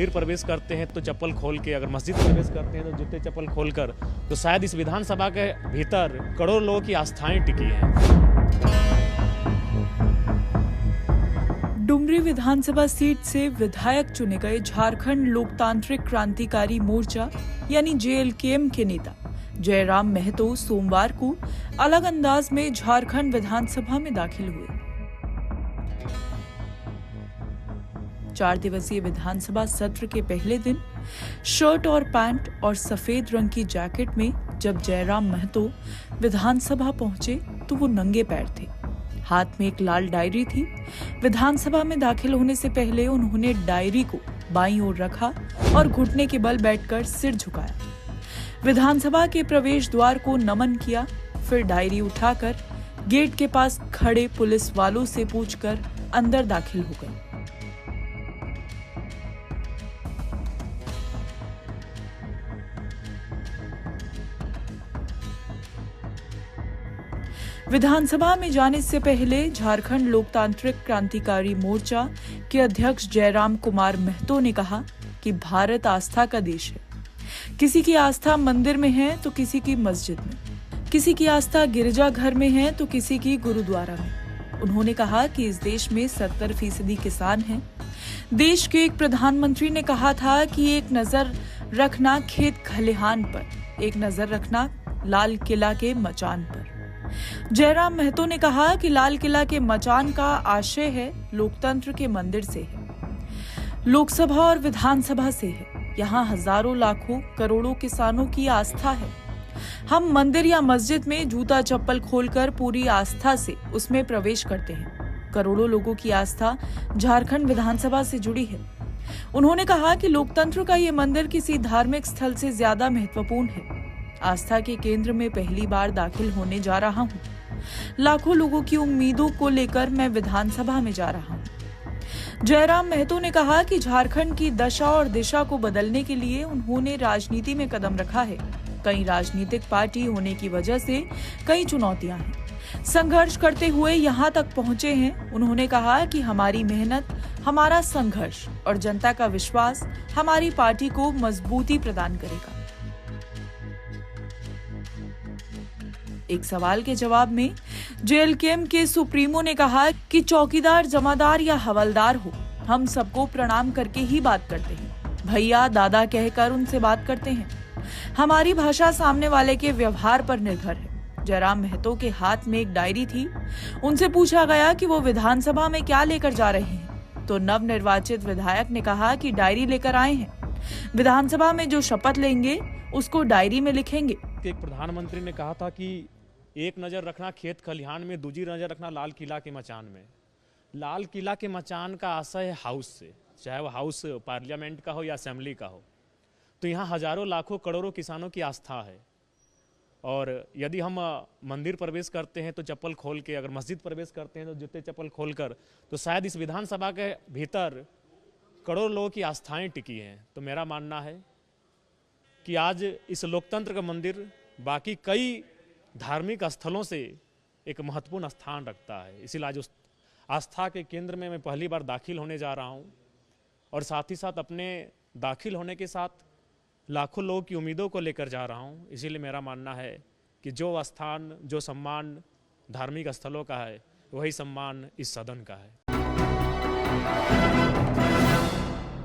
मंदिर प्रवेश करते हैं तो चप्पल खोल के, अगर मस्जिद प्रवेश करते हैं तो जूते चप्पल खोलकर, तो शायद इस विधानसभा के भीतर करोड़ों लोगों की आस्थाएं टिकी हैं। डुमरी विधानसभा सीट से विधायक चुने गए झारखंड लोकतांत्रिक क्रांतिकारी मोर्चा यानी JLKM के नेता जयराम महतो सोमवार को अलग अंदाज में झारखंड विधानसभा में दाखिल हुए। 4 दिवसीय विधानसभा सत्र के पहले दिन शर्ट और पैंट और सफेद रंग की जैकेट में जब जयराम महतो विधानसभा पहुंचे तो वो नंगे पैर थे। हाथ में एक लाल डायरी थी। विधानसभा में दाखिल होने से पहले उन्होंने डायरी को बाईं ओर रखा और घुटने के बल बैठकर सिर झुकाया। विधानसभा के प्रवेश द्वार को नमन किया, फिर डायरी उठाकर गेट के पास खड़े पुलिस वालों से पूछकर अंदर दाखिल हो गए। विधानसभा में जाने से पहले झारखंड लोकतांत्रिक क्रांतिकारी मोर्चा के अध्यक्ष जयराम कुमार महतो ने कहा कि भारत आस्था का देश है। किसी की आस्था मंदिर में है तो किसी की मस्जिद में, किसी की आस्था गिरजाघर में है तो किसी की गुरुद्वारा में। उन्होंने कहा कि इस देश में 70% किसान हैं। देश के एक प्रधानमंत्री ने कहा था कि एक नजर रखना खेत खलिहान पर, एक नजर रखना लाल किला के मचान पर। जयराम महतो ने कहा कि लाल किला के मचान का आशय है लोकतंत्र के मंदिर से है, लोकसभा और विधानसभा से है। यहाँ हजारों लाखों करोड़ों किसानों की आस्था है। हम मंदिर या मस्जिद में जूता चप्पल खोलकर पूरी आस्था से उसमें प्रवेश करते हैं। करोड़ों लोगों की आस्था झारखंड विधानसभा से जुड़ी है। उन्होंने कहा कि लोकतंत्र का ये मंदिर किसी धार्मिक स्थल से ज्यादा महत्वपूर्ण है। आस्था के केंद्र में पहली बार दाखिल होने जा रहा हूँ। लाखों लोगों की उम्मीदों को लेकर मैं विधानसभा में जा रहा हूँ। जयराम महतो ने कहा कि झारखंड की दशा और दिशा को बदलने के लिए उन्होंने राजनीति में कदम रखा है। कई राजनीतिक पार्टी होने की वजह से कई चुनौतियां हैं। संघर्ष करते हुए यहाँ तक पहुंचे हैं। उन्होंने कहा कि हमारी मेहनत, हमारा संघर्ष और जनता का विश्वास हमारी पार्टी को मजबूती प्रदान करेगा। एक सवाल के जवाब में JLKM के सुप्रीमो ने कहा कि चौकीदार, जमादार या हवलदार हो, हम सबको प्रणाम करके ही बात करते हैं। भैया दादा कहकर उनसे बात करते हैं। हमारी भाषा सामने वाले के व्यवहार पर निर्भर है। जयराम महतो के हाथ में एक डायरी थी। उनसे पूछा गया कि वो विधानसभा में क्या लेकर जा रहे हैं, तो नवनिर्वाचित विधायक ने कहा कि डायरी लेकर आए हैं। विधानसभा में जो शपथ लेंगे उसको डायरी में लिखेंगे। एक प्रधानमंत्री ने कहा था कि एक नज़र रखना खेत खलिहान में, दूसरी नज़र रखना लाल किला के मचान में। लाल किला के मचान का आशय है हाउस से, चाहे वो हाउस पार्लियामेंट का हो या असेंबली का हो। तो यहाँ हजारों लाखों करोड़ों किसानों की आस्था है। और यदि हम मंदिर प्रवेश करते हैं तो चप्पल खोल के, अगर मस्जिद प्रवेश करते हैं तो जूते चप्पल खोलकर, तो शायद इस विधानसभा के भीतर करोड़ों लोगों की आस्थाएं टिकी हैं। तो मेरा मानना है कि आज इस लोकतंत्र का मंदिर बाकी कई धार्मिक स्थलों से एक महत्वपूर्ण स्थान रखता है। इसीलिए आज उस आस्था के केंद्र में मैं पहली बार दाखिल होने जा रहा हूं, और साथ ही साथ अपने दाखिल होने के साथ लाखों लोगों की उम्मीदों को लेकर जा रहा हूं। इसीलिए मेरा मानना है कि जो स्थान, जो सम्मान धार्मिक स्थलों का है, वही सम्मान इस सदन का है।